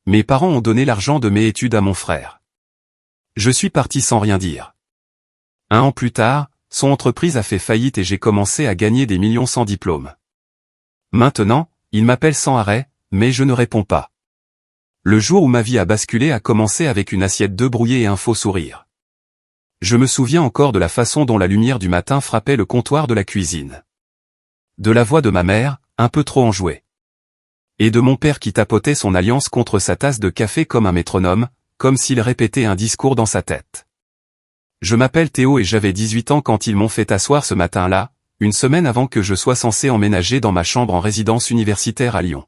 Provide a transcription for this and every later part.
Mes parents ont donné l'argent de mes études à mon frère. Je suis parti sans rien dire. 1 an plus tard, son entreprise a fait faillite et j'ai commencé à gagner des millions sans diplôme. Maintenant, il m'appelle sans arrêt, mais je ne réponds pas. Le jour où ma vie a basculé a commencé avec une assiette d'œufs brouillés et un faux sourire. Je me souviens encore de la façon dont la lumière du matin frappait le comptoir de la cuisine. De la voix de ma mère, un peu trop enjouée. Et de mon père qui tapotait son alliance contre sa tasse de café comme un métronome, comme s'il répétait un discours dans sa tête. Je m'appelle Théo et j'avais 18 ans quand ils m'ont fait asseoir ce matin-là, une semaine avant que je sois censé emménager dans ma chambre en résidence universitaire à Lyon.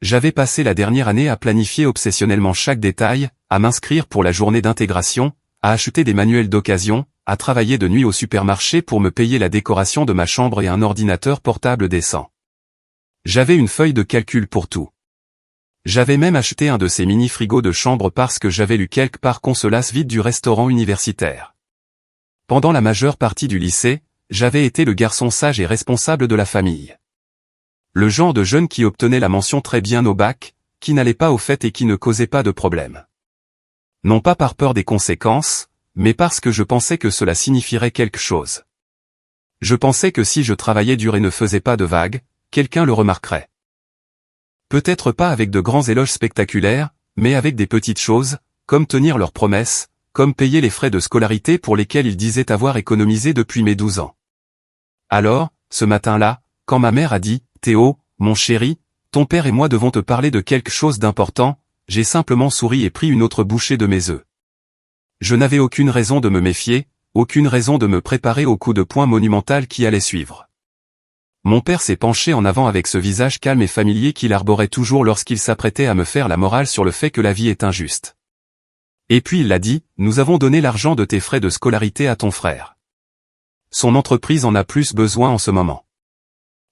J'avais passé la dernière année à planifier obsessionnellement chaque détail, à m'inscrire pour la journée d'intégration, à acheter des manuels d'occasion, à travailler de nuit au supermarché pour me payer la décoration de ma chambre et un ordinateur portable décent. J'avais une feuille de calcul pour tout. J'avais même acheté un de ces mini-frigos de chambre parce que j'avais lu quelque part qu'on se lasse vite du restaurant universitaire. Pendant la majeure partie du lycée, j'avais été le garçon sage et responsable de la famille. Le genre de jeune qui obtenait la mention très bien au bac, qui n'allait pas au fait et qui ne causait pas de problème. Non pas par peur des conséquences, mais parce que je pensais que cela signifierait quelque chose. Je pensais que si je travaillais dur et ne faisais pas de vagues, quelqu'un le remarquerait. Peut-être pas avec de grands éloges spectaculaires, mais avec des petites choses, comme tenir leurs promesses, comme payer les frais de scolarité pour lesquels ils disaient avoir économisé depuis mes 12 ans. Alors, ce matin-là, quand ma mère a dit « Théo, mon chéri, ton père et moi devons te parler de quelque chose d'important », j'ai simplement souri et pris une autre bouchée de mes œufs. Je n'avais aucune raison de me méfier, aucune raison de me préparer au coup de poing monumental qui allait suivre. Mon père s'est penché en avant avec ce visage calme et familier qu'il arborait toujours lorsqu'il s'apprêtait à me faire la morale sur le fait que la vie est injuste. Et puis il a dit, « Nous avons donné l'argent de tes frais de scolarité à ton frère. Son entreprise en a plus besoin en ce moment. »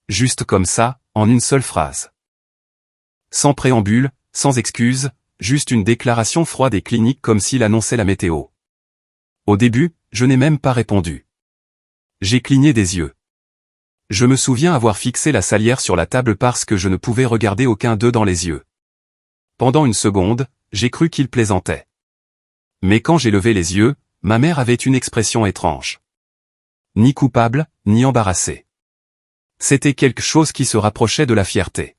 Juste comme ça, en une seule phrase. Sans préambule, sans excuse, juste une déclaration froide et clinique comme s'il annonçait la météo. Au début, je n'ai même pas répondu. J'ai cligné des yeux. Je me souviens avoir fixé la salière sur la table parce que je ne pouvais regarder aucun d'eux dans les yeux. Pendant une seconde, j'ai cru qu'il plaisantait. Mais quand j'ai levé les yeux, ma mère avait une expression étrange. Ni coupable, ni embarrassée. C'était quelque chose qui se rapprochait de la fierté.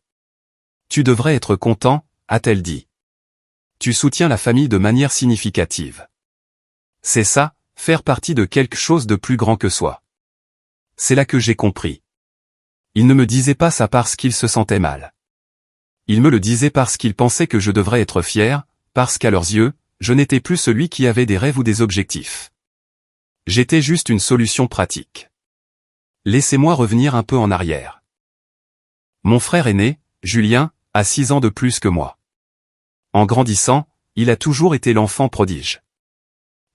« Tu devrais être content », a-t-elle dit. « Tu soutiens la famille de manière significative. C'est ça, faire partie de quelque chose de plus grand que soi. » C'est là que j'ai compris. Il ne me disait pas ça parce qu'il se sentait mal. Il me le disait parce qu'il pensait que je devrais être fier, parce qu'à leurs yeux, je n'étais plus celui qui avait des rêves ou des objectifs. J'étais juste une solution pratique. Laissez-moi revenir un peu en arrière. Mon frère aîné, Julien, a 6 ans de plus que moi. En grandissant, il a toujours été l'enfant prodige.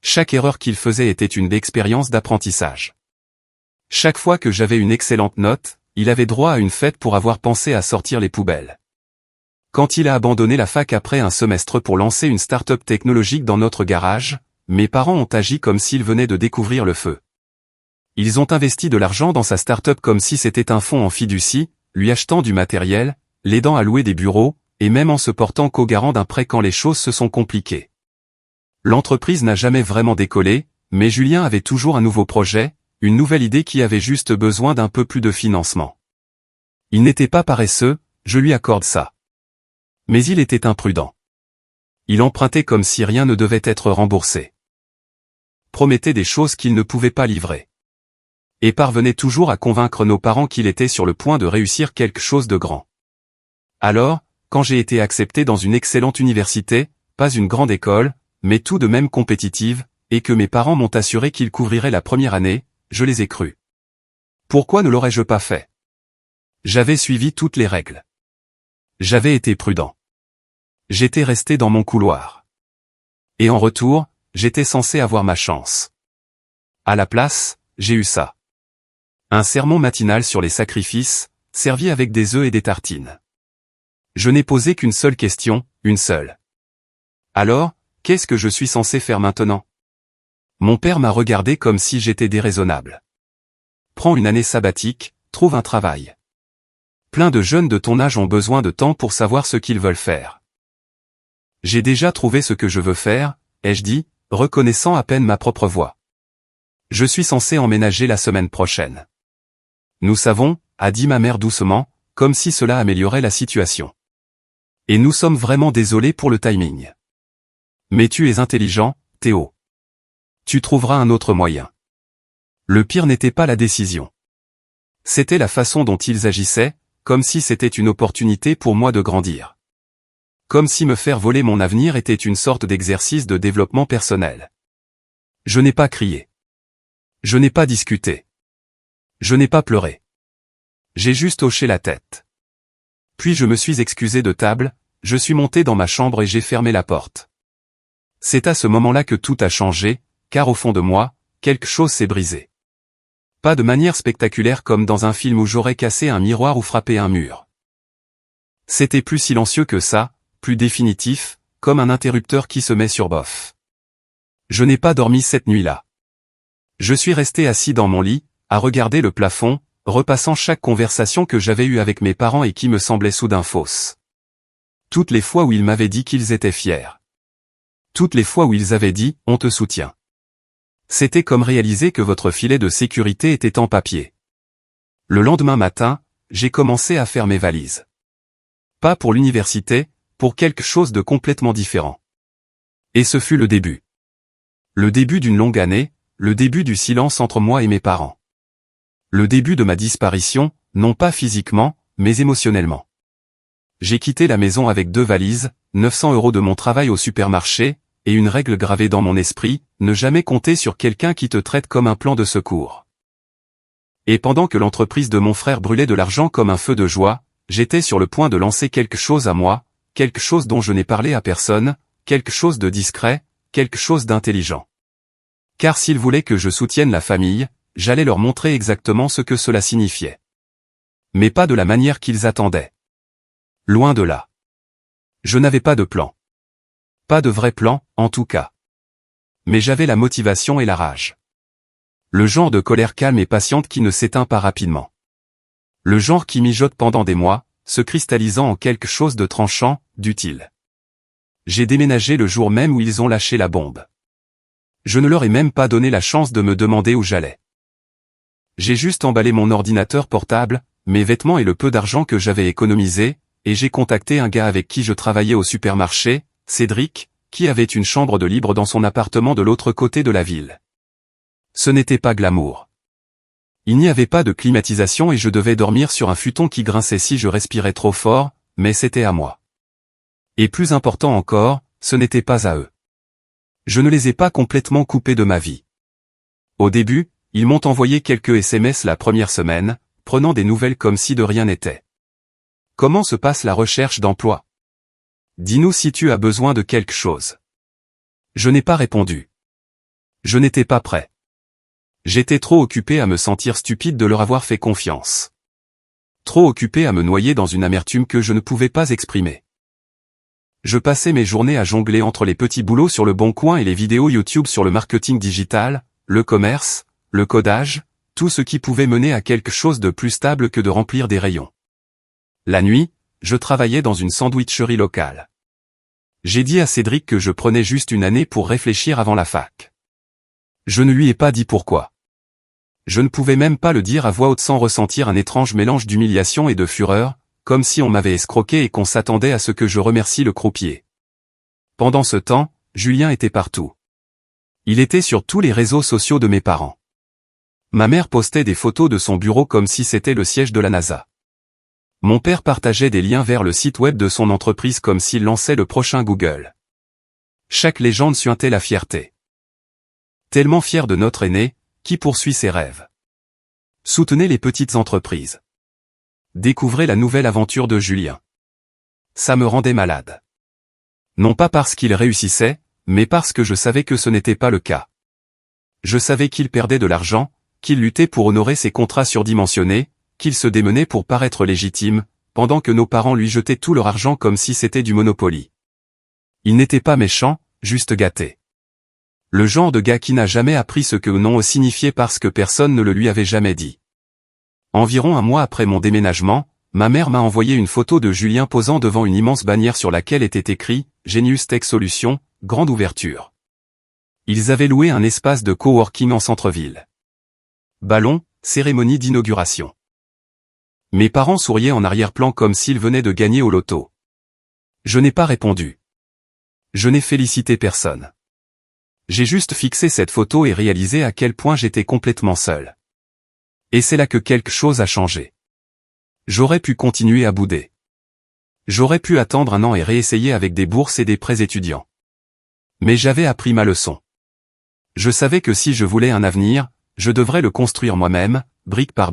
Chaque erreur qu'il faisait était une expérience d'apprentissage. Chaque fois que j'avais une excellente note, il avait droit à une fête pour avoir pensé à sortir les poubelles. Quand il a abandonné la fac après un semestre pour lancer une start-up technologique dans notre garage, mes parents ont agi comme s'ils venaient de découvrir le feu. Ils ont investi de l'argent dans sa start-up comme si c'était un fonds en fiducie, lui achetant du matériel, l'aidant à louer des bureaux, et même en se portant co-garant d'un prêt quand les choses se sont compliquées. L'entreprise n'a jamais vraiment décollé, mais Julien avait toujours un nouveau projet, une nouvelle idée qui avait juste besoin d'un peu plus de financement. Il n'était pas paresseux, je lui accorde ça. Mais il était imprudent. Il empruntait comme si rien ne devait être remboursé. Promettait des choses qu'il ne pouvait pas livrer. Et parvenait toujours à convaincre nos parents qu'il était sur le point de réussir quelque chose de grand. Alors, quand j'ai été accepté dans une excellente université, pas une grande école, mais tout de même compétitive, et que mes parents m'ont assuré qu'ils couvriraient la première année, je les ai crus. Pourquoi ne l'aurais-je pas fait? J'avais suivi toutes les règles. J'avais été prudent. J'étais resté dans mon couloir. Et en retour, j'étais censé avoir ma chance. À la place, j'ai eu ça. Un sermon matinal sur les sacrifices, servi avec des œufs et des tartines. Je n'ai posé qu'une seule question, une seule. Alors, qu'est-ce que je suis censé faire maintenant? Mon père m'a regardé comme si j'étais déraisonnable. Prends une année sabbatique, trouve un travail. Plein de jeunes de ton âge ont besoin de temps pour savoir ce qu'ils veulent faire. J'ai déjà trouvé ce que je veux faire, ai-je dit, reconnaissant à peine ma propre voix. Je suis censé emménager la semaine prochaine. Nous savons, a dit ma mère doucement, comme si cela améliorait la situation. Et nous sommes vraiment désolés pour le timing. Mais tu es intelligent, Théo. Tu trouveras un autre moyen. Le pire n'était pas la décision. C'était la façon dont ils agissaient, comme si c'était une opportunité pour moi de grandir. Comme si me faire voler mon avenir était une sorte d'exercice de développement personnel. Je n'ai pas crié. Je n'ai pas discuté. Je n'ai pas pleuré. J'ai juste hoché la tête. Puis je me suis excusé de table, je suis monté dans ma chambre et j'ai fermé la porte. C'est à ce moment-là que tout a changé, car au fond de moi, quelque chose s'est brisé. Pas de manière spectaculaire comme dans un film où j'aurais cassé un miroir ou frappé un mur. C'était plus silencieux que ça, plus définitif, comme un interrupteur qui se met sur bof. Je n'ai pas dormi cette nuit-là. Je suis resté assis dans mon lit, à regarder le plafond, repassant chaque conversation que j'avais eue avec mes parents et qui me semblait soudain fausse. Toutes les fois où ils m'avaient dit qu'ils étaient fiers. Toutes les fois où ils avaient dit « on te soutient ». C'était comme réaliser que votre filet de sécurité était en papier. Le lendemain matin, j'ai commencé à faire mes valises. Pas pour l'université, pour quelque chose de complètement différent. Et ce fut le début. Le début d'une longue année, le début du silence entre moi et mes parents. Le début de ma disparition, non pas physiquement, mais émotionnellement. J'ai quitté la maison avec 2 valises, 900 € de mon travail au supermarché, et une règle gravée dans mon esprit, ne jamais compter sur quelqu'un qui te traite comme un plan de secours. Et pendant que l'entreprise de mon frère brûlait de l'argent comme un feu de joie, j'étais sur le point de lancer quelque chose à moi, quelque chose dont je n'ai parlé à personne, quelque chose de discret, quelque chose d'intelligent. Car s'ils voulaient que je soutienne la famille, j'allais leur montrer exactement ce que cela signifiait. Mais pas de la manière qu'ils attendaient. Loin de là. Je n'avais pas de plan. Pas de vrai plan, en tout cas. Mais j'avais la motivation et la rage. Le genre de colère calme et patiente qui ne s'éteint pas rapidement. Le genre qui mijote pendant des mois, se cristallisant en quelque chose de tranchant, d'utile. J'ai déménagé le jour même où ils ont lâché la bombe. Je ne leur ai même pas donné la chance de me demander où j'allais. J'ai juste emballé mon ordinateur portable, mes vêtements et le peu d'argent que j'avais économisé, et j'ai contacté un gars avec qui je travaillais au supermarché, Cédric, qui avait une chambre de libre dans son appartement de l'autre côté de la ville. Ce n'était pas glamour. Il n'y avait pas de climatisation et je devais dormir sur un futon qui grinçait si je respirais trop fort, mais c'était à moi. Et plus important encore, ce n'était pas à eux. Je ne les ai pas complètement coupés de ma vie. Au début, ils m'ont envoyé quelques SMS la première semaine, prenant des nouvelles comme si de rien n'était. Comment se passe la recherche d'emploi? Dis-nous si tu as besoin de quelque chose. Je n'ai pas répondu. Je n'étais pas prêt. J'étais trop occupé à me sentir stupide de leur avoir fait confiance. Trop occupé à me noyer dans une amertume que je ne pouvais pas exprimer. Je passais mes journées à jongler entre les petits boulots sur le Bon Coin et les vidéos YouTube sur le marketing digital, le commerce, le codage, tout ce qui pouvait mener à quelque chose de plus stable que de remplir des rayons. La nuit, je travaillais dans une sandwicherie locale. J'ai dit à Cédric que je prenais juste une année pour réfléchir avant la fac. Je ne lui ai pas dit pourquoi. Je ne pouvais même pas le dire à voix haute sans ressentir un étrange mélange d'humiliation et de fureur, comme si on m'avait escroqué et qu'on s'attendait à ce que je remercie le croupier. Pendant ce temps, Julien était partout. Il était sur tous les réseaux sociaux de mes parents. Ma mère postait des photos de son bureau comme si c'était le siège de la NASA. Mon père partageait des liens vers le site web de son entreprise comme s'il lançait le prochain Google. Chaque légende suintait la fierté. Tellement fier de notre aîné, qui poursuit ses rêves. Soutenez les petites entreprises. Découvrez la nouvelle aventure de Julien. Ça me rendait malade. Non pas parce qu'il réussissait, mais parce que je savais que ce n'était pas le cas. Je savais qu'il perdait de l'argent, qu'il luttait pour honorer ses contrats surdimensionnés, qu'il se démenait pour paraître légitime, pendant que nos parents lui jetaient tout leur argent comme si c'était du Monopoly. Il n'était pas méchant, juste gâté. Le genre de gars qui n'a jamais appris ce que non signifiait parce que personne ne le lui avait jamais dit. Environ un mois après mon déménagement, ma mère m'a envoyé une photo de Julien posant devant une immense bannière sur laquelle était écrit « Genius Tech Solutions, grande ouverture ». Ils avaient loué un espace de coworking en centre-ville. Ballon, cérémonie d'inauguration. Mes parents souriaient en arrière-plan comme s'ils venaient de gagner au loto. Je n'ai pas répondu. Je n'ai félicité personne. J'ai juste fixé cette photo et réalisé à quel point j'étais complètement seul. Et c'est là que quelque chose a changé. J'aurais pu continuer à bouder. J'aurais pu attendre un an et réessayer avec des bourses et des prêts étudiants. Mais j'avais appris ma leçon. Je savais que si je voulais un avenir, je devrais le construire moi-même, brique par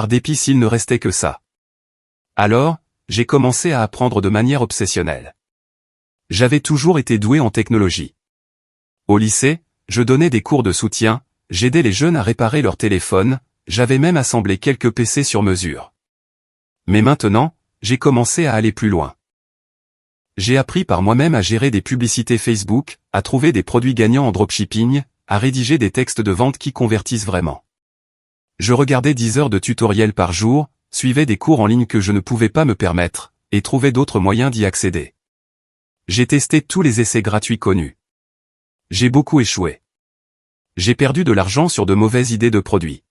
dépit s'il ne restait que ça. Alors, j'ai commencé à apprendre de manière obsessionnelle. J'avais toujours été doué en technologie. Au lycée, je donnais des cours de soutien, j'aidais les jeunes à réparer leur téléphone, j'avais même assemblé quelques PC sur mesure. Mais maintenant, j'ai commencé à aller plus loin. J'ai appris par moi-même à gérer des publicités Facebook, à trouver des produits gagnants en dropshipping, à rédiger des textes de vente qui convertissent vraiment. Je regardais 10 heures de tutoriels par jour, suivais des cours en ligne que je ne pouvais pas me permettre, et trouvais d'autres moyens d'y accéder. J'ai testé tous les essais gratuits connus. J'ai beaucoup échoué. J'ai perdu de l'argent sur de mauvaises idées de produits.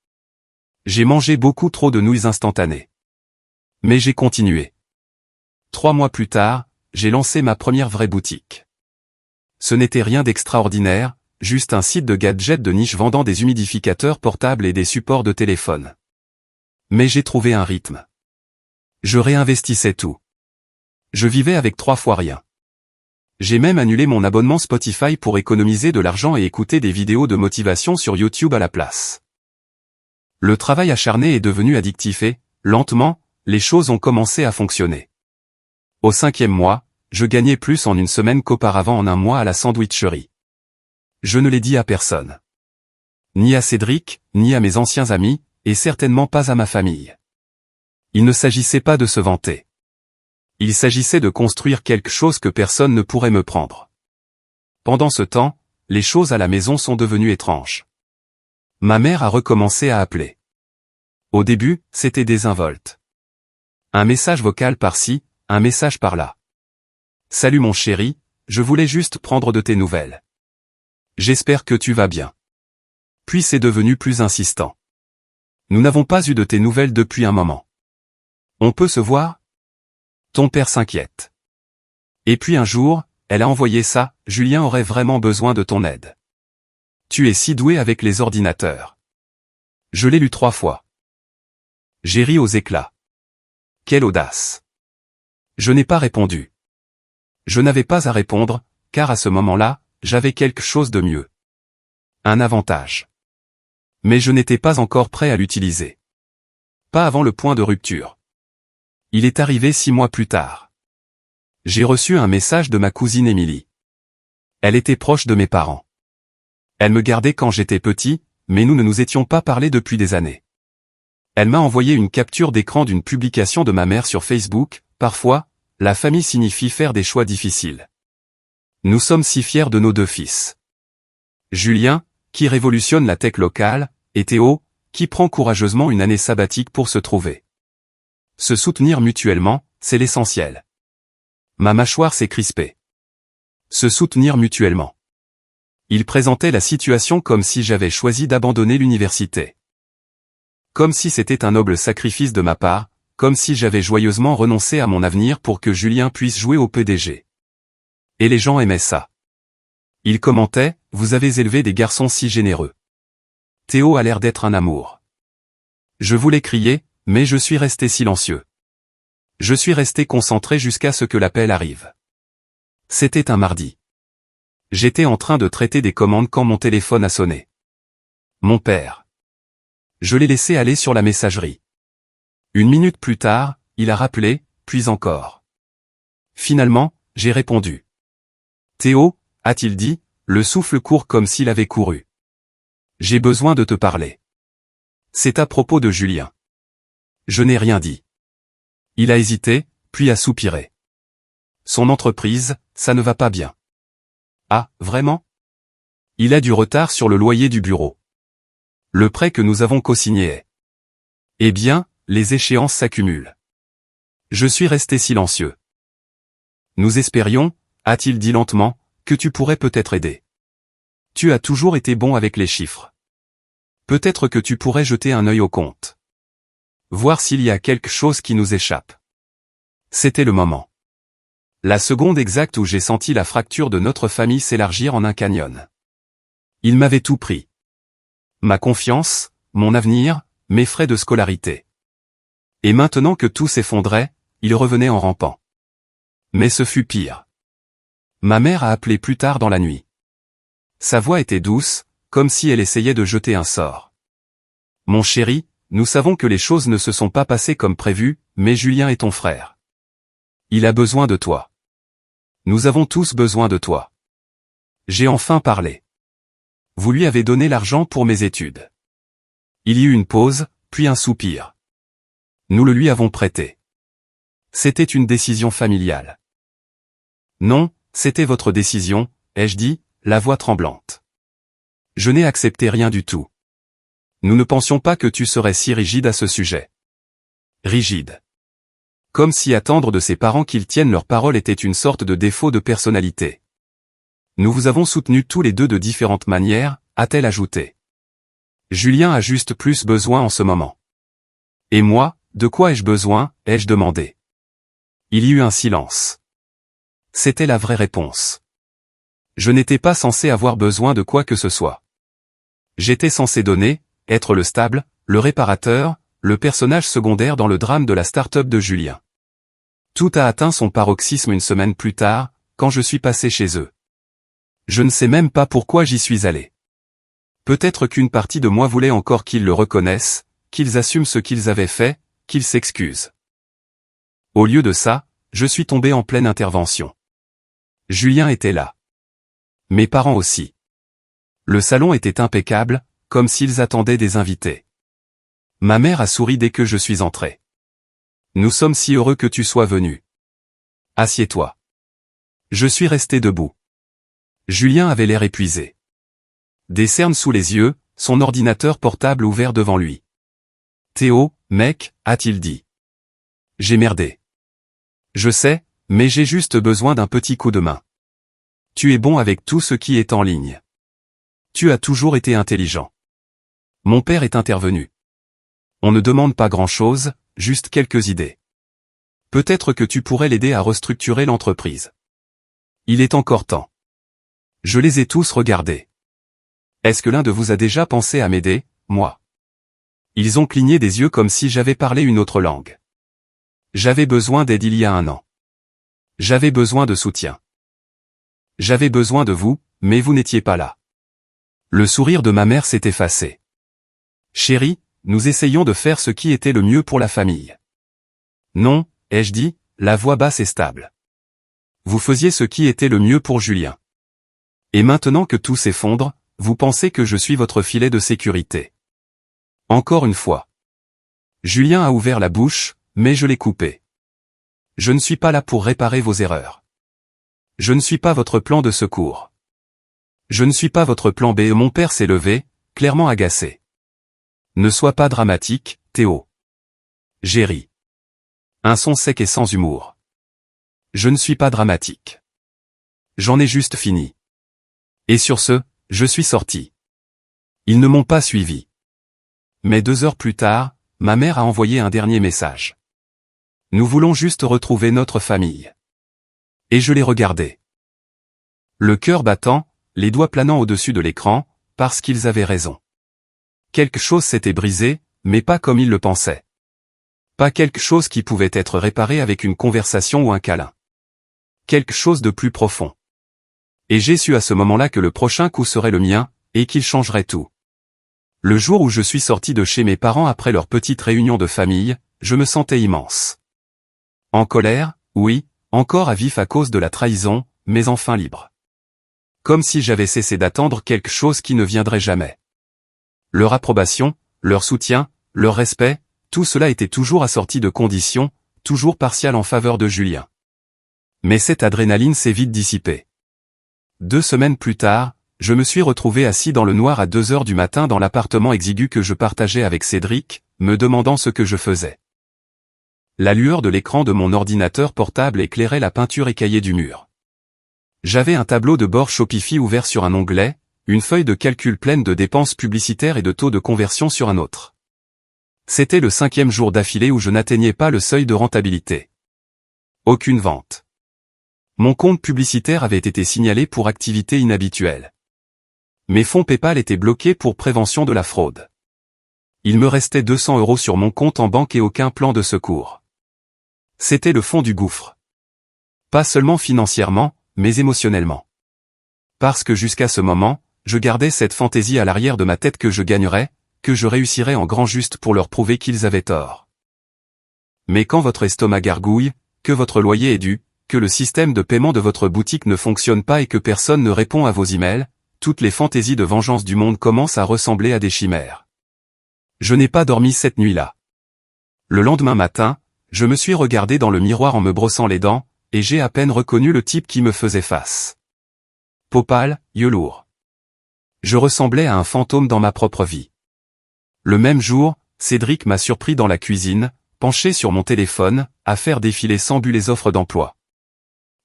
J'ai mangé beaucoup trop de nouilles instantanées. Mais j'ai continué. 3 mois plus tard, j'ai lancé ma première vraie boutique. Ce n'était rien d'extraordinaire, juste un site de gadgets de niche vendant des humidificateurs portables et des supports de téléphone. Mais j'ai trouvé un rythme. Je réinvestissais tout. Je vivais avec 3 fois rien. J'ai même annulé mon abonnement Spotify pour économiser de l'argent et écouter des vidéos de motivation sur YouTube à la place. Le travail acharné est devenu addictif et, lentement, les choses ont commencé à fonctionner. Au 5e mois, je gagnais plus en une semaine qu'auparavant en un mois à la sandwicherie. Je ne l'ai dit à personne. Ni à Cédric, ni à mes anciens amis, et certainement pas à ma famille. Il ne s'agissait pas de se vanter. Il s'agissait de construire quelque chose que personne ne pourrait me prendre. Pendant ce temps, les choses à la maison sont devenues étranges. Ma mère a recommencé à appeler. Au début, c'était désinvolte. Un message vocal par-ci, un message par-là. Salut mon chéri, je voulais juste prendre de tes nouvelles. J'espère que tu vas bien. Puis c'est devenu plus insistant. Nous n'avons pas eu de tes nouvelles depuis un moment. On peut se voir? Ton père s'inquiète. Et puis un jour, elle a envoyé ça, Julien aurait vraiment besoin de ton aide. Tu es si doué avec les ordinateurs. Je l'ai lu 3 fois. J'ai ri aux éclats. Quelle audace. Je n'ai pas répondu. Je n'avais pas à répondre, car à ce moment-là, j'avais quelque chose de mieux. Un avantage. Mais je n'étais pas encore prêt à l'utiliser. Pas avant le point de rupture. Il est arrivé 6 mois plus tard. J'ai reçu un message de ma cousine Émilie. Elle était proche de mes parents. Elle me gardait quand j'étais petit, mais nous ne nous étions pas parlé depuis des années. Elle m'a envoyé une capture d'écran d'une publication de ma mère sur Facebook. Parfois, la famille signifie faire des choix difficiles. Nous sommes si fiers de nos 2 fils. Julien, qui révolutionne la tech locale, et Théo, qui prend courageusement une année sabbatique pour se trouver. Se soutenir mutuellement, c'est l'essentiel. Ma mâchoire s'est crispée. Se soutenir mutuellement. Il présentait la situation comme si j'avais choisi d'abandonner l'université. Comme si c'était un noble sacrifice de ma part, comme si j'avais joyeusement renoncé à mon avenir pour que Julien puisse jouer au PDG. Et les gens aimaient ça. Ils commentaient, vous avez élevé des garçons si généreux. Théo a l'air d'être un amour. Je voulais crier, mais je suis resté silencieux. Je suis resté concentré jusqu'à ce que l'appel arrive. C'était un mardi. J'étais en train de traiter des commandes quand mon téléphone a sonné. Mon père. Je l'ai laissé aller sur la messagerie. 1 minute plus tard, il a rappelé, puis encore. Finalement, j'ai répondu. Théo, a-t-il dit, le souffle court comme s'il avait couru. J'ai besoin de te parler. C'est à propos de Julien. Je n'ai rien dit. Il a hésité, puis a soupiré. Son entreprise, ça ne va pas bien. Ah, vraiment? Il a du retard sur le loyer du bureau. Le prêt que nous avons co-signé est. Eh bien, les échéances s'accumulent. Je suis resté silencieux. Nous espérions, a-t-il dit lentement, que tu pourrais peut-être aider. Tu as toujours été bon avec les chiffres. Peut-être que tu pourrais jeter un œil au compte. Voir s'il y a quelque chose qui nous échappe. C'était le moment. La seconde exacte où j'ai senti la fracture de notre famille s'élargir en un canyon. Il m'avait tout pris. Ma confiance, mon avenir, mes frais de scolarité. Et maintenant que tout s'effondrait, il revenait en rampant. Mais ce fut pire. Ma mère a appelé plus tard dans la nuit. Sa voix était douce, comme si elle essayait de jeter un sort. Mon chéri, nous savons que les choses ne se sont pas passées comme prévu, mais Julien est ton frère. Il a besoin de toi. Nous avons tous besoin de toi. J'ai enfin parlé. Vous lui avez donné l'argent pour mes études. Il y eut une pause, puis un soupir. Nous le lui avons prêté. C'était une décision familiale. Non, c'était votre décision, ai-je dit, la voix tremblante. Je n'ai accepté rien du tout. Nous ne pensions pas que tu serais si rigide à ce sujet. Rigide. Comme si attendre de ses parents qu'ils tiennent leur parole était une sorte de défaut de personnalité. Nous vous avons soutenus tous les deux de différentes manières, a-t-elle ajouté. Julien a juste plus besoin en ce moment. Et moi, de quoi ai-je besoin, ai-je demandé. Il y eut un silence. C'était la vraie réponse. Je n'étais pas censé avoir besoin de quoi que ce soit. J'étais censé donner, être le stable, le réparateur, le personnage secondaire dans le drame de la start-up de Julien. Tout a atteint son paroxysme une semaine plus tard, quand je suis passé chez eux. Je ne sais même pas pourquoi j'y suis allé. Peut-être qu'une partie de moi voulait encore qu'ils le reconnaissent, qu'ils assument ce qu'ils avaient fait, qu'ils s'excusent. Au lieu de ça, je suis tombé en pleine intervention. Julien était là. Mes parents aussi. Le salon était impeccable, comme s'ils attendaient des invités. Ma mère a souri dès que je suis entré. Nous sommes si heureux que tu sois venu. Assieds-toi. Je suis resté debout. Julien avait l'air épuisé. Des cernes sous les yeux, son ordinateur portable ouvert devant lui. Théo, mec, a-t-il dit. J'ai merdé. Je sais, mais j'ai juste besoin d'un petit coup de main. Tu es bon avec tout ce qui est en ligne. Tu as toujours été intelligent. Mon père est intervenu. On ne demande pas grand-chose, juste quelques idées. Peut-être que tu pourrais l'aider à restructurer l'entreprise. Il est encore temps. Je les ai tous regardés. Est-ce que l'un de vous a déjà pensé à m'aider, moi? Ils ont cligné des yeux comme si j'avais parlé une autre langue. J'avais besoin d'aide il y a 1 an. J'avais besoin de soutien. J'avais besoin de vous, mais vous n'étiez pas là. Le sourire de ma mère s'est effacé. Chérie, nous essayons de faire ce qui était le mieux pour la famille. Non, ai-je dit, la voix basse et stable. Vous faisiez ce qui était le mieux pour Julien. Et maintenant que tout s'effondre, vous pensez que je suis votre filet de sécurité. Encore une fois. Julien a ouvert la bouche, mais je l'ai coupé. Je ne suis pas là pour réparer vos erreurs. Je ne suis pas votre plan de secours. Je ne suis pas votre plan B. Mon père s'est levé, clairement agacé. Ne sois pas dramatique, Théo. J'ai ri. Un son sec et sans humour. Je ne suis pas dramatique. J'en ai juste fini. Et sur ce, je suis sorti. Ils ne m'ont pas suivi. Mais 2 heures plus tard, ma mère a envoyé un dernier message. Nous voulons juste retrouver notre famille. Et je l'ai regardé. Le cœur battant, les doigts planant au-dessus de l'écran, parce qu'ils avaient raison. Quelque chose s'était brisé, mais pas comme ils le pensaient. Pas quelque chose qui pouvait être réparé avec une conversation ou un câlin. Quelque chose de plus profond. Et j'ai su à ce moment-là que le prochain coup serait le mien, et qu'il changerait tout. Le jour où je suis sorti de chez mes parents après leur petite réunion de famille, je me sentais immense. En colère, oui, encore à vif à cause de la trahison, mais enfin libre. Comme si j'avais cessé d'attendre quelque chose qui ne viendrait jamais. Leur approbation, leur soutien, leur respect, tout cela était toujours assorti de conditions, toujours partiales en faveur de Julien. Mais cette adrénaline s'est vite dissipée. 2 semaines plus tard, je me suis retrouvé assis dans le noir à 2 heures du matin dans l'appartement exigu que je partageais avec Cédric, me demandant ce que je faisais. La lueur de l'écran de mon ordinateur portable éclairait la peinture écaillée du mur. J'avais un tableau de bord Shopify ouvert sur un onglet, une feuille de calcul pleine de dépenses publicitaires et de taux de conversion sur un autre. C'était le 5e jour d'affilée où je n'atteignais pas le seuil de rentabilité. Aucune vente. Mon compte publicitaire avait été signalé pour activité inhabituelle. Mes fonds PayPal étaient bloqués pour prévention de la fraude. Il me restait 200 € sur mon compte en banque et aucun plan de secours. C'était le fond du gouffre. Pas seulement financièrement, mais émotionnellement. Parce que jusqu'à ce moment, je gardais cette fantaisie à l'arrière de ma tête que je gagnerais, que je réussirais en grand juste pour leur prouver qu'ils avaient tort. Mais quand votre estomac gargouille, que votre loyer est dû, que le système de paiement de votre boutique ne fonctionne pas et que personne ne répond à vos emails, toutes les fantaisies de vengeance du monde commencent à ressembler à des chimères. Je n'ai pas dormi cette nuit-là. Le lendemain matin, je me suis regardé dans le miroir en me brossant les dents, et j'ai à peine reconnu le type qui me faisait face. Peau pâle, yeux lourds. Je ressemblais à un fantôme dans ma propre vie. Le même jour, Cédric m'a surpris dans la cuisine, penché sur mon téléphone, à faire défiler sans but les offres d'emploi.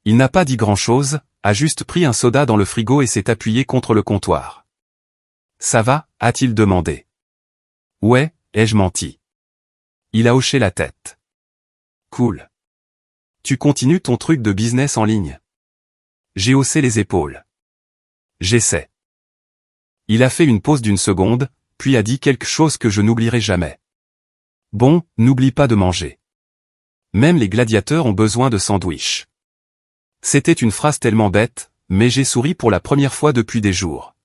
Il n'a pas dit grand-chose, a juste pris un soda dans le frigo et s'est appuyé contre le comptoir. « Ça va ?» a-t-il demandé. « Ouais », ai-je menti. Il a hoché la tête. « Cool. Tu continues ton truc de business en ligne ?» J'ai haussé les épaules. « J'essaie. » Il a fait une pause d'1 seconde, puis a dit quelque chose que je n'oublierai jamais. « Bon, n'oublie pas de manger. Même les gladiateurs ont besoin de sandwichs. » C'était une phrase tellement bête, mais j'ai souri pour la première fois depuis des jours.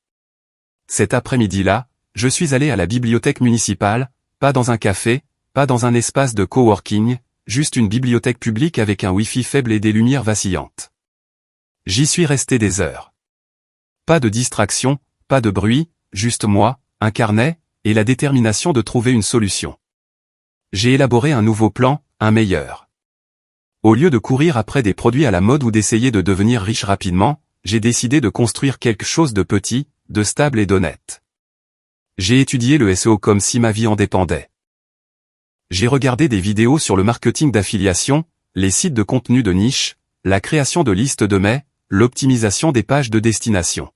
Cet après-midi-là, je suis allé à la bibliothèque municipale, pas dans un café, pas dans un espace de coworking, juste une bibliothèque publique avec un wifi faible et des lumières vacillantes. J'y suis resté des heures. Pas de distraction, pas de bruit, juste moi, un carnet, et la détermination de trouver une solution. J'ai élaboré un nouveau plan, un meilleur. Au lieu de courir après des produits à la mode ou d'essayer de devenir riche rapidement, j'ai décidé de construire quelque chose de petit, de stable et d'honnête. J'ai étudié le SEO comme si ma vie en dépendait. J'ai regardé des vidéos sur le marketing d'affiliation, les sites de contenu de niche, la création de listes de mails, l'optimisation des pages de destination.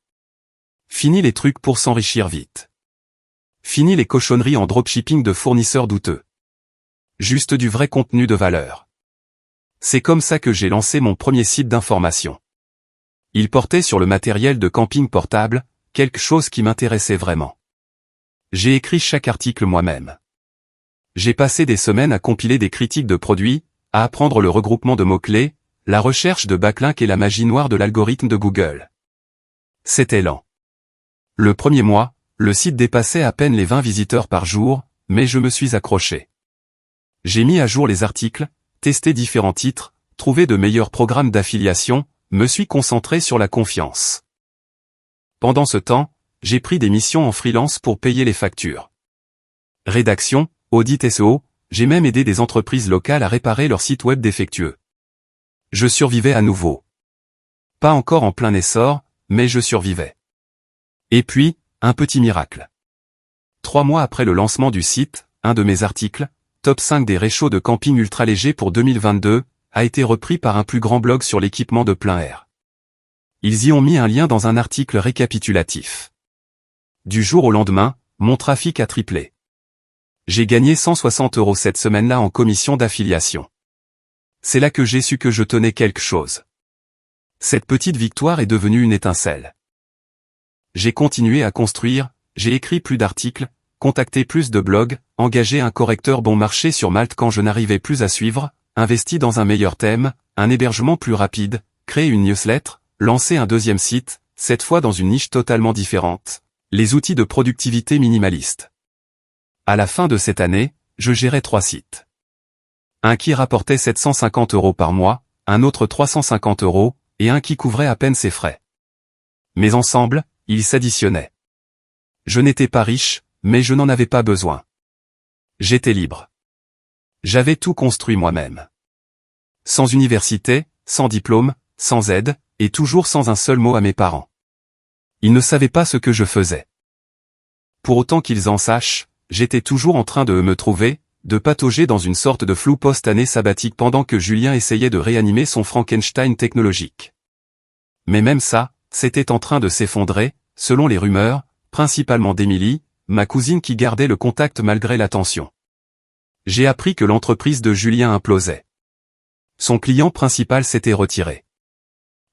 Fini les trucs pour s'enrichir vite. Fini les cochonneries en dropshipping de fournisseurs douteux. Juste du vrai contenu de valeur. C'est comme ça que j'ai lancé mon premier site d'information. Il portait sur le matériel de camping portable, quelque chose qui m'intéressait vraiment. J'ai écrit chaque article moi-même. J'ai passé des semaines à compiler des critiques de produits, à apprendre le regroupement de mots-clés, la recherche de backlinks et la magie noire de l'algorithme de Google. C'était lent. Le premier mois, le site dépassait à peine les 20 visiteurs par jour, mais je me suis accroché. J'ai mis à jour les articles, testé différents titres, trouvé de meilleurs programmes d'affiliation, me suis concentré sur la confiance. Pendant ce temps, j'ai pris des missions en freelance pour payer les factures. Rédaction, audit SEO, j'ai même aidé des entreprises locales à réparer leur site web défectueux. Je survivais à nouveau. Pas encore en plein essor, mais je survivais. Et puis, un petit miracle. 3 mois après le lancement du site, un de mes articles, Top 5 des réchauds de camping ultra léger pour 2022, a été repris par un plus grand blog sur l'équipement de plein air. Ils y ont mis un lien dans un article récapitulatif. Du jour au lendemain, mon trafic a triplé. J'ai gagné 160 € cette semaine-là en commission d'affiliation. C'est là que j'ai su que je tenais quelque chose. Cette petite victoire est devenue une étincelle. J'ai continué à construire, j'ai écrit plus d'articles, contacté plus de blogs, engagé un correcteur bon marché sur Malte quand je n'arrivais plus à suivre, investi dans un meilleur thème, un hébergement plus rapide, créé une newsletter, lancé un deuxième site, cette fois dans une niche totalement différente, les outils de productivité minimaliste. À la fin de cette année, je gérais 3 sites. Un qui rapportait 750 € par mois, un autre 350 € et un qui couvrait à peine ses frais. Mais ensemble, ils s'additionnaient. Je n'étais pas riche, mais je n'en avais pas besoin. J'étais libre. J'avais tout construit moi-même. Sans université, sans diplôme, sans aide, et toujours sans un seul mot à mes parents. Ils ne savaient pas ce que je faisais. Pour autant qu'ils en sachent, j'étais toujours en train de me trouver, de patauger dans une sorte de flou post-année sabbatique pendant que Julien essayait de réanimer son Frankenstein technologique. Mais même ça, c'était en train de s'effondrer, selon les rumeurs, principalement d'Émilie, ma cousine qui gardait le contact malgré la tension. J'ai appris que l'entreprise de Julien implosait. Son client principal s'était retiré.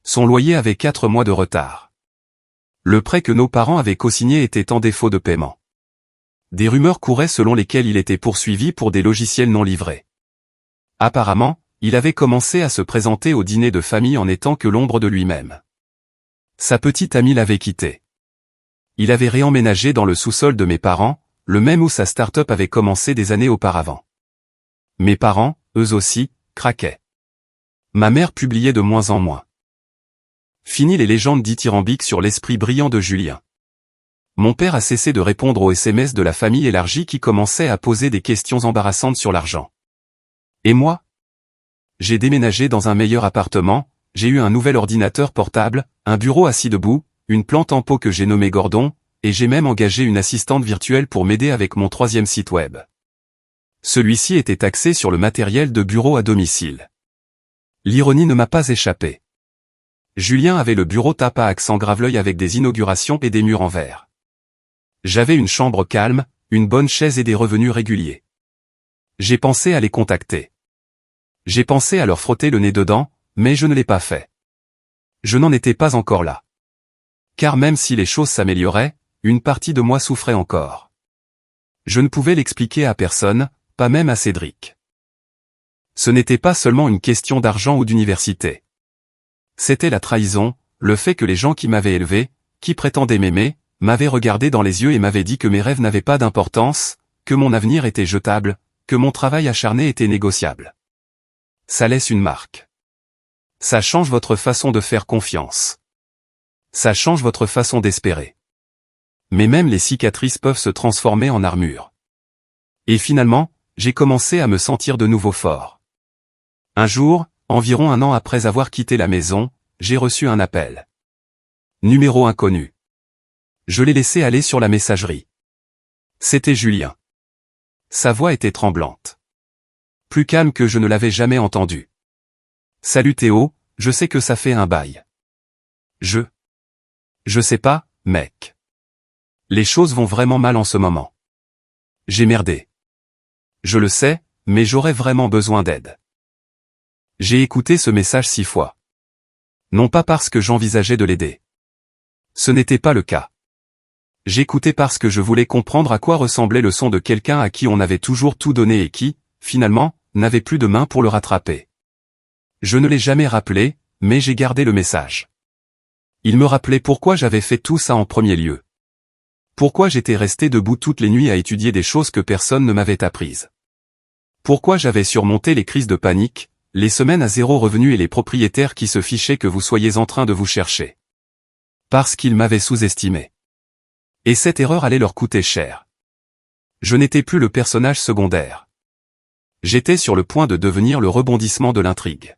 Son loyer avait 4 mois de retard. Le prêt que nos parents avaient cosigné était en défaut de paiement. Des rumeurs couraient selon lesquelles il était poursuivi pour des logiciels non livrés. Apparemment, il avait commencé à se présenter au dîner de famille en n'étant que l'ombre de lui-même. Sa petite amie l'avait quitté. Il avait réemménagé dans le sous-sol de mes parents, le même où sa start-up avait commencé des années auparavant. Mes parents, eux aussi, craquaient. Ma mère publiait de moins en moins. Fini les légendes dithyrambiques sur l'esprit brillant de Julien. Mon père a cessé de répondre aux SMS de la famille élargie qui commençait à poser des questions embarrassantes sur l'argent. Et moi? J'ai déménagé dans un meilleur appartement, j'ai eu un nouvel ordinateur portable, un bureau assis debout, une plante en pot que j'ai nommée Gordon, et j'ai même engagé une assistante virtuelle pour m'aider avec mon 3e site web. Celui-ci était axé sur le matériel de bureau à domicile. L'ironie ne m'a pas échappé. Julien avait le bureau tape à accent grave-l'œil avec des inaugurations et des murs en verre. J'avais une chambre calme, une bonne chaise et des revenus réguliers. J'ai pensé à les contacter. J'ai pensé à leur frotter le nez dedans, mais je ne l'ai pas fait. Je n'en étais pas encore là. Car même si les choses s'amélioraient, une partie de moi souffrait encore. Je ne pouvais l'expliquer à personne, pas même à Cédric. Ce n'était pas seulement une question d'argent ou d'université. C'était la trahison, le fait que les gens qui m'avaient élevé, qui prétendaient m'aimer, m'avaient regardé dans les yeux et m'avaient dit que mes rêves n'avaient pas d'importance, que mon avenir était jetable, que mon travail acharné était négociable. Ça laisse une marque. Ça change votre façon de faire confiance. Ça change votre façon d'espérer. Mais même les cicatrices peuvent se transformer en armure. Et finalement, j'ai commencé à me sentir de nouveau fort. Un jour, environ 1 an après avoir quitté la maison, j'ai reçu un appel. Numéro inconnu. Je l'ai laissé aller sur la messagerie. C'était Julien. Sa voix était tremblante. Plus calme que je ne l'avais jamais entendu. Salut Théo, je sais que ça fait un bail. Je sais pas, mec. Les choses vont vraiment mal en ce moment. J'ai merdé. Je le sais, mais j'aurais vraiment besoin d'aide. J'ai écouté ce message 6 fois. Non pas parce que j'envisageais de l'aider. Ce n'était pas le cas. J'écoutais parce que je voulais comprendre à quoi ressemblait le son de quelqu'un à qui on avait toujours tout donné et qui, finalement, n'avait plus de main pour le rattraper. Je ne l'ai jamais rappelé, mais j'ai gardé le message. Il me rappelait pourquoi j'avais fait tout ça en premier lieu. Pourquoi j'étais resté debout toutes les nuits à étudier des choses que personne ne m'avait apprises. Pourquoi j'avais surmonté les crises de panique, les semaines à 0 revenu et les propriétaires qui se fichaient que vous soyez en train de vous chercher. Parce qu'ils m'avaient sous-estimé. Et cette erreur allait leur coûter cher. Je n'étais plus le personnage secondaire. J'étais sur le point de devenir le rebondissement de l'intrigue.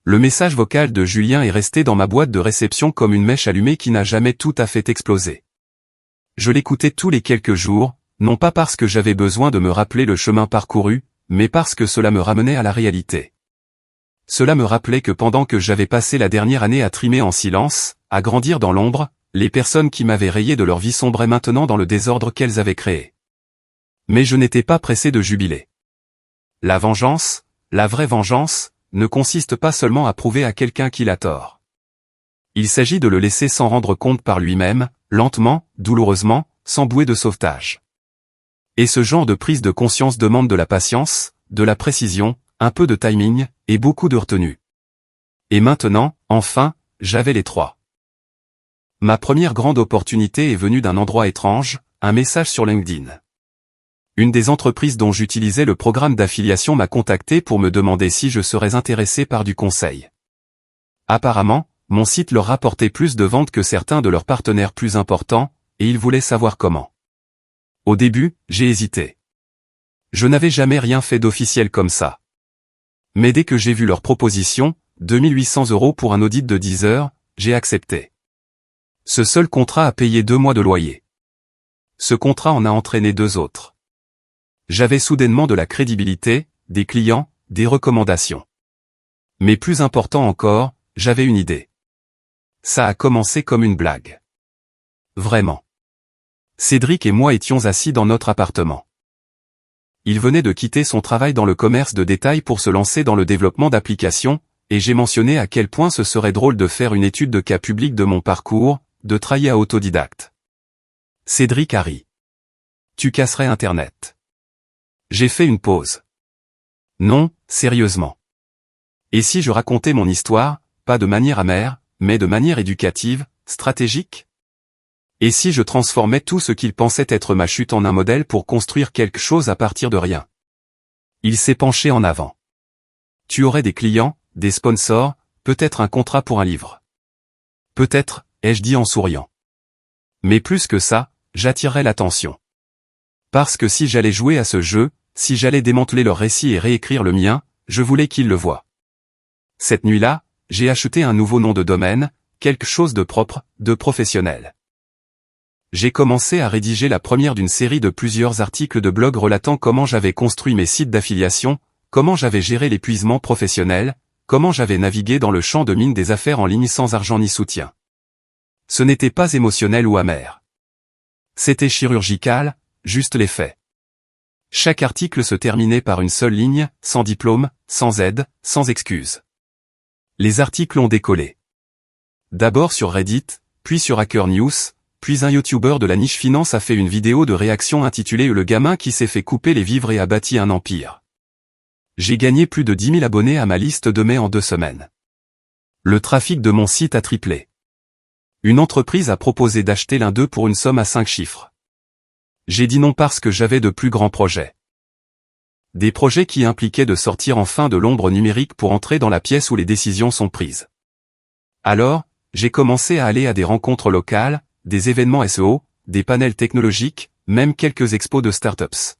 Le message vocal de Julien est resté dans ma boîte de réception comme une mèche allumée qui n'a jamais tout à fait explosé. Je l'écoutais tous les quelques jours, non pas parce que j'avais besoin de me rappeler le chemin parcouru, mais parce que cela me ramenait à la réalité. Cela me rappelait que pendant que j'avais passé la dernière année à trimer en silence, à grandir dans l'ombre, les personnes qui m'avaient rayé de leur vie sombraient maintenant dans le désordre qu'elles avaient créé. Mais je n'étais pas pressé de jubiler. La vengeance, la vraie vengeance, ne consiste pas seulement à prouver à quelqu'un qu'il a tort. Il s'agit de le laisser s'en rendre compte par lui-même, lentement, douloureusement, sans bouée de sauvetage. Et ce genre de prise de conscience demande de la patience, de la précision, un peu de timing, et beaucoup de retenue. Et maintenant, enfin, j'avais les 3. Ma première grande opportunité est venue d'un endroit étrange, un message sur LinkedIn. Une des entreprises dont j'utilisais le programme d'affiliation m'a contacté pour me demander si je serais intéressé par du conseil. Apparemment, mon site leur rapportait plus de ventes que certains de leurs partenaires plus importants, et ils voulaient savoir comment. Au début, j'ai hésité. Je n'avais jamais rien fait d'officiel comme ça. Mais dès que j'ai vu leur proposition, 2800 € pour un audit de 10 heures, j'ai accepté. Ce seul contrat a payé 2 mois de loyer. Ce contrat en a entraîné 2 autres. J'avais soudainement de la crédibilité, des clients, des recommandations. Mais plus important encore, j'avais une idée. Ça a commencé comme une blague. Vraiment. Cédric et moi étions assis dans notre appartement. Il venait de quitter son travail dans le commerce de détail pour se lancer dans le développement d'applications, et j'ai mentionné à quel point ce serait drôle de faire une étude de cas public de mon parcours, de trahir à autodidacte. Cédric a ri. Tu casserais Internet. J'ai fait une pause. Non, sérieusement. Et si je racontais mon histoire, pas de manière amère, mais de manière éducative, stratégique? Et si je transformais tout ce qu'il pensait être ma chute en un modèle pour construire quelque chose à partir de rien? Il s'est penché en avant. Tu aurais des clients, des sponsors, peut-être un contrat pour un livre. Peut-être, ai-je dit en souriant. Mais plus que ça, j'attirerais l'attention. Parce que si j'allais jouer à ce jeu, si j'allais démanteler leur récit et réécrire le mien, je voulais qu'ils le voient. Cette nuit-là, j'ai acheté un nouveau nom de domaine, quelque chose de propre, de professionnel. J'ai commencé à rédiger la première d'une série de plusieurs articles de blog relatant comment j'avais construit mes sites d'affiliation, comment j'avais géré l'épuisement professionnel, comment j'avais navigué dans le champ de mine des affaires en ligne sans argent ni soutien. Ce n'était pas émotionnel ou amer. C'était chirurgical, juste les faits. Chaque article se terminait par une seule ligne, sans diplôme, sans aide, sans excuse. Les articles ont décollé. D'abord sur Reddit, puis sur Hacker News, puis un YouTuber de la niche finance a fait une vidéo de réaction intitulée « Le gamin qui s'est fait couper les vivres et a bâti un empire ». J'ai gagné plus de 10 000 abonnés à ma liste de mai en 2 semaines. Le trafic de mon site a triplé. Une entreprise a proposé d'acheter l'un d'eux pour une somme à 5 chiffres. J'ai dit non parce que j'avais de plus grands projets. Des projets qui impliquaient de sortir enfin de l'ombre numérique pour entrer dans la pièce où les décisions sont prises. Alors, j'ai commencé à aller à des rencontres locales, des événements SEO, des panels technologiques, même quelques expos de startups.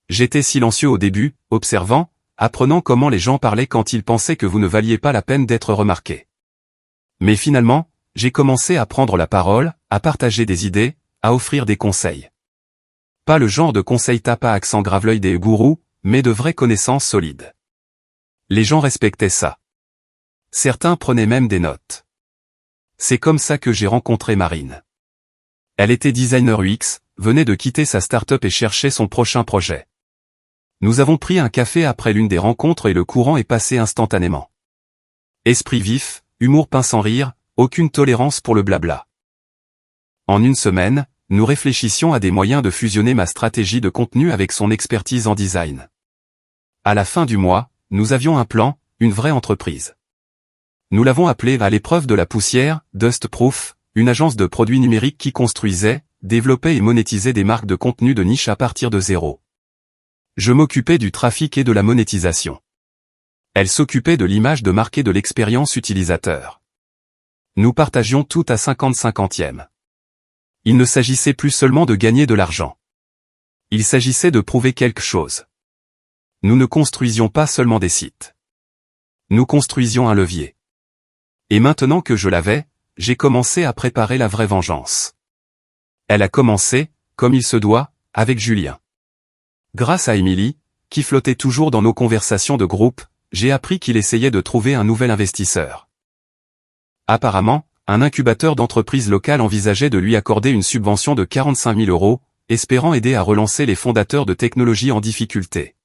J'étais silencieux au début, observant, apprenant comment les gens parlaient quand ils pensaient que vous ne valiez pas la peine d'être remarqué. Mais finalement, j'ai commencé à prendre la parole, à partager des idées, à offrir des conseils. Pas le genre de conseils tape à accent grave-l'œil des gourous, mais de vraies connaissances solides. Les gens respectaient ça. Certains prenaient même des notes. C'est comme ça que j'ai rencontré Marine. Elle était designer UX, venait de quitter sa start-up et cherchait son prochain projet. Nous avons pris un café après l'une des rencontres et le courant est passé instantanément. Esprit vif, humour pince sans rire, aucune tolérance pour le blabla. En une semaine, nous réfléchissions à des moyens de fusionner ma stratégie de contenu avec son expertise en design. À la fin du mois, nous avions un plan, une vraie entreprise. Nous l'avons appelée à l'épreuve de la poussière, Dust Proof, une agence de produits numériques qui construisait, développait et monétisait des marques de contenu de niche à partir de zéro. Je m'occupais du trafic et de la monétisation. Elle s'occupait de l'image de marque et de l'expérience utilisateur. Nous partagions tout à 50-50e. Il ne s'agissait plus seulement de gagner de l'argent. Il s'agissait de prouver quelque chose. Nous ne construisions pas seulement des sites. Nous construisions un levier. Et maintenant que je l'avais, j'ai commencé à préparer la vraie vengeance. Elle a commencé, comme il se doit, avec Julien. Grâce à Émilie, qui flottait toujours dans nos conversations de groupe, j'ai appris qu'il essayait de trouver un nouvel investisseur. Apparemment, un incubateur d'entreprises locales envisageait de lui accorder une subvention de 45 000 €, espérant aider à relancer les fondateurs de technologies en difficulté.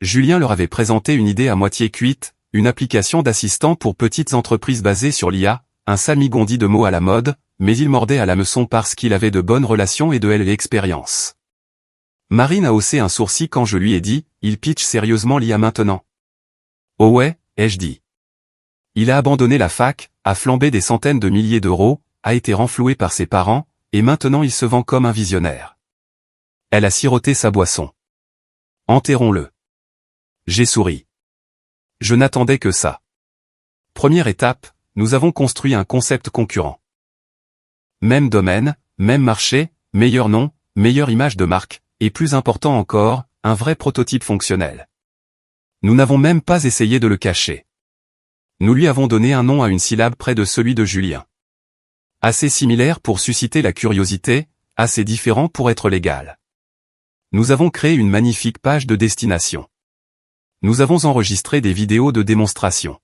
Julien leur avait présenté une idée à moitié cuite, une application d'assistant pour petites entreprises basée sur l'IA, un salmigondi de mots à la mode, mais il mordait à l'hameçon parce qu'il avait de bonnes relations et de l'expérience. Marine a haussé un sourcil quand je lui ai dit, il pitch sérieusement l'IA maintenant. Oh ouais, ai-je dit. Il a abandonné la fac, a flambé des centaines de milliers d'euros, a été renfloué par ses parents, et maintenant il se vend comme un visionnaire. Elle a siroté sa boisson. Enterrons-le. J'ai souri. Je n'attendais que ça. Première étape, nous avons construit un concept concurrent. Même domaine, même marché, meilleur nom, meilleure image de marque, et plus important encore, un vrai prototype fonctionnel. Nous n'avons même pas essayé de le cacher. Nous lui avons donné un nom à une syllabe près de celui de Julien. Assez similaire pour susciter la curiosité, assez différent pour être légal. Nous avons créé une magnifique page de destination. Nous avons enregistré des vidéos de démonstration.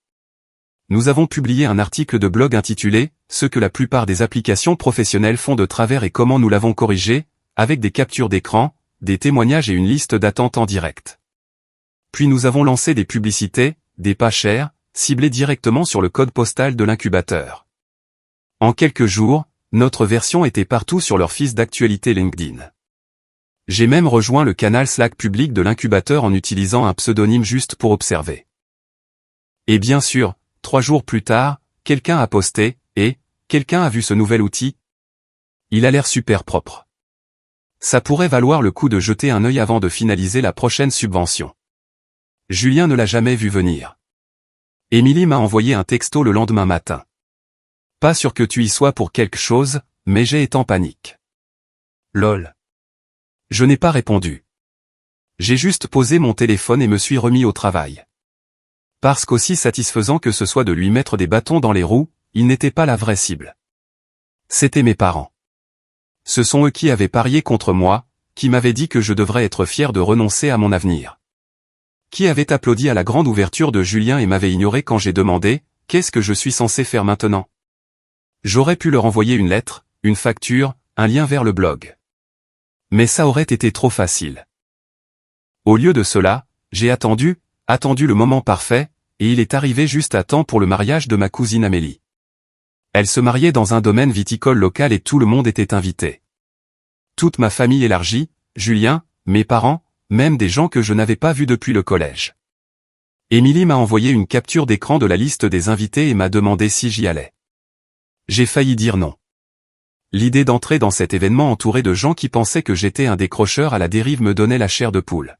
Nous avons publié un article de blog intitulé « Ce que la plupart des applications professionnelles font de travers et comment nous l'avons corrigé », avec des captures d'écran, des témoignages et une liste d'attente en direct. Puis nous avons lancé des publicités, des pas chères, ciblées directement sur le code postal de l'incubateur. En quelques jours, notre version était partout sur leur fil d'actualité LinkedIn. J'ai même rejoint le canal Slack public de l'incubateur en utilisant un pseudonyme juste pour observer. Et bien sûr, 3 jours plus tard, quelqu'un a posté, et quelqu'un a vu ce nouvel outil. Il a l'air super propre. Ça pourrait valoir le coup de jeter un œil avant de finaliser la prochaine subvention. Julien ne l'a jamais vu venir. Émilie m'a envoyé un texto le lendemain matin. Pas sûr que tu y sois pour quelque chose, mais j'ai été en panique. Lol. Je n'ai pas répondu. J'ai juste posé mon téléphone et me suis remis au travail. Parce qu'aussi satisfaisant que ce soit de lui mettre des bâtons dans les roues, il n'était pas la vraie cible. C'étaient mes parents. Ce sont eux qui avaient parié contre moi, qui m'avaient dit que je devrais être fier de renoncer à mon avenir. Qui avaient applaudi à la grande ouverture de Julien et m'avaient ignoré quand j'ai demandé « Qu'est-ce que je suis censé faire maintenant ?» J'aurais pu leur envoyer une lettre, une facture, un lien vers le blog. Mais ça aurait été trop facile. Au lieu de cela, j'ai attendu le moment parfait, et il est arrivé juste à temps pour le mariage de ma cousine Amélie. Elle se mariait dans un domaine viticole local et tout le monde était invité. Toute ma famille élargie, Julien, mes parents, même des gens que je n'avais pas vus depuis le collège. Émilie m'a envoyé une capture d'écran de la liste des invités et m'a demandé si j'y allais. J'ai failli dire non. L'idée d'entrer dans cet événement entouré de gens qui pensaient que j'étais un décrocheur à la dérive me donnait la chair de poule.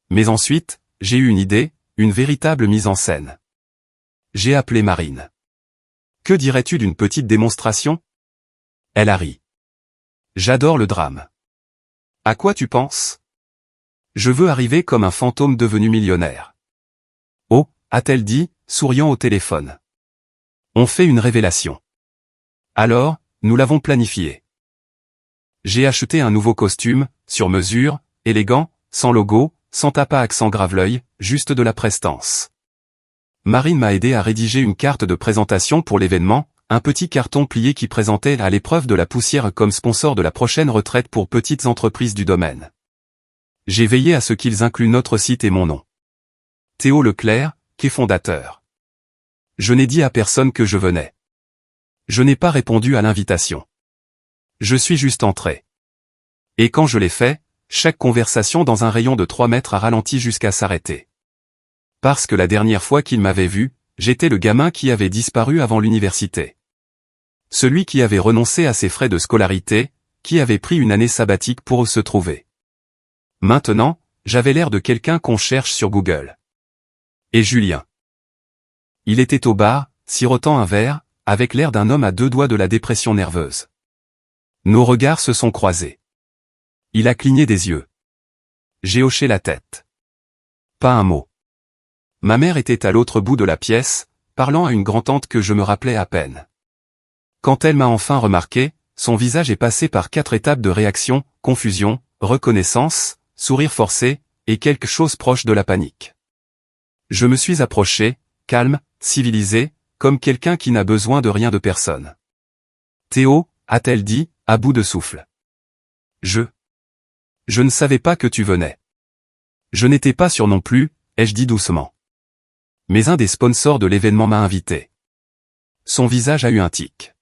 Mais ensuite, j'ai eu une idée, une véritable mise en scène. J'ai appelé Marine. Que dirais-tu d'une petite démonstration ? Elle a ri. J'adore le drame. À quoi tu penses ? Je veux arriver comme un fantôme devenu millionnaire. Oh, a-t-elle dit, souriant au téléphone. On fait une révélation. Alors, nous l'avons planifié. J'ai acheté un nouveau costume, sur mesure, élégant, sans logo, sans tapas accent grave-l'œil, juste de la prestance. Marine m'a aidé à rédiger une carte de présentation pour l'événement, un petit carton plié qui présentait à l'épreuve de la poussière comme sponsor de la prochaine retraite pour petites entreprises du domaine. J'ai veillé à ce qu'ils incluent notre site et mon nom. Théo Leclerc, qui est fondateur. Je n'ai dit à personne que je venais. Je n'ai pas répondu à l'invitation. Je suis juste entré. Et quand je l'ai fait, chaque conversation dans un rayon de 3 mètres a ralenti jusqu'à s'arrêter. Parce que la dernière fois qu'il m'avait vu, j'étais le gamin qui avait disparu avant l'université. Celui qui avait renoncé à ses frais de scolarité, qui avait pris une année sabbatique pour se trouver. Maintenant, j'avais l'air de quelqu'un qu'on cherche sur Google. Et Julien. Il était au bar, sirotant un verre, avec l'air d'un homme à 2 doigts de la dépression nerveuse. Nos regards se sont croisés. Il a cligné des yeux. J'ai hoché la tête. Pas un mot. Ma mère était à l'autre bout de la pièce, parlant à une grand-tante que je me rappelais à peine. Quand elle m'a enfin remarqué, son visage est passé par 4 étapes de réaction, confusion, reconnaissance, sourire forcé, et quelque chose proche de la panique. Je me suis approché, calme, civilisé, comme quelqu'un qui n'a besoin de rien de personne. Théo, a-t-elle dit, à bout de souffle. Je ne savais pas que tu venais. Je n'étais pas sûr non plus, ai-je dit doucement. Mais un des sponsors de l'événement m'a invité. Son visage a eu un tic.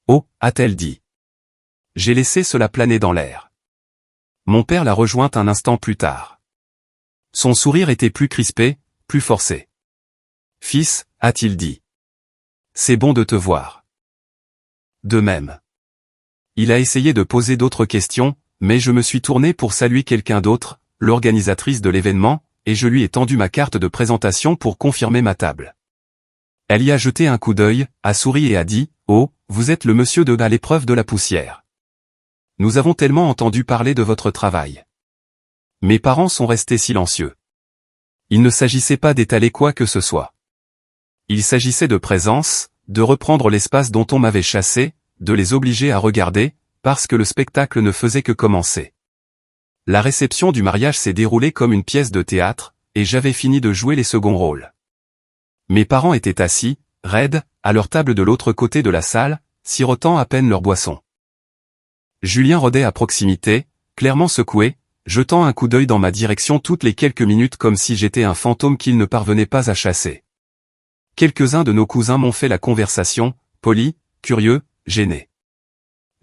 Oh, a-t-elle dit. J'ai laissé cela planer dans l'air. Mon père l'a rejointe un instant plus tard. Son sourire était plus crispé, plus forcé. Fils, a-t-il dit. C'est bon de te voir. De même. Il a essayé de poser d'autres questions, mais je me suis tourné pour saluer quelqu'un d'autre, l'organisatrice de l'événement, et je lui ai tendu ma carte de présentation pour confirmer ma table. Elle y a jeté un coup d'œil, a souri et a dit « Oh, vous êtes le monsieur de à l'épreuve de la poussière. Nous avons tellement entendu parler de votre travail. » Mes parents sont restés silencieux. Il ne s'agissait pas d'étaler quoi que ce soit. Il s'agissait de présence, de reprendre l'espace dont on m'avait chassé, de les obliger à regarder, parce que le spectacle ne faisait que commencer. La réception du mariage s'est déroulée comme une pièce de théâtre, et j'avais fini de jouer les seconds rôles. Mes parents étaient assis, raides, à leur table de l'autre côté de la salle, sirotant à peine leur boisson. Julien rôdait à proximité, clairement secoué, jetant un coup d'œil dans ma direction toutes les quelques minutes comme si j'étais un fantôme qu'il ne parvenait pas à chasser. Quelques-uns de nos cousins m'ont fait la conversation, polis, curieux, gênés.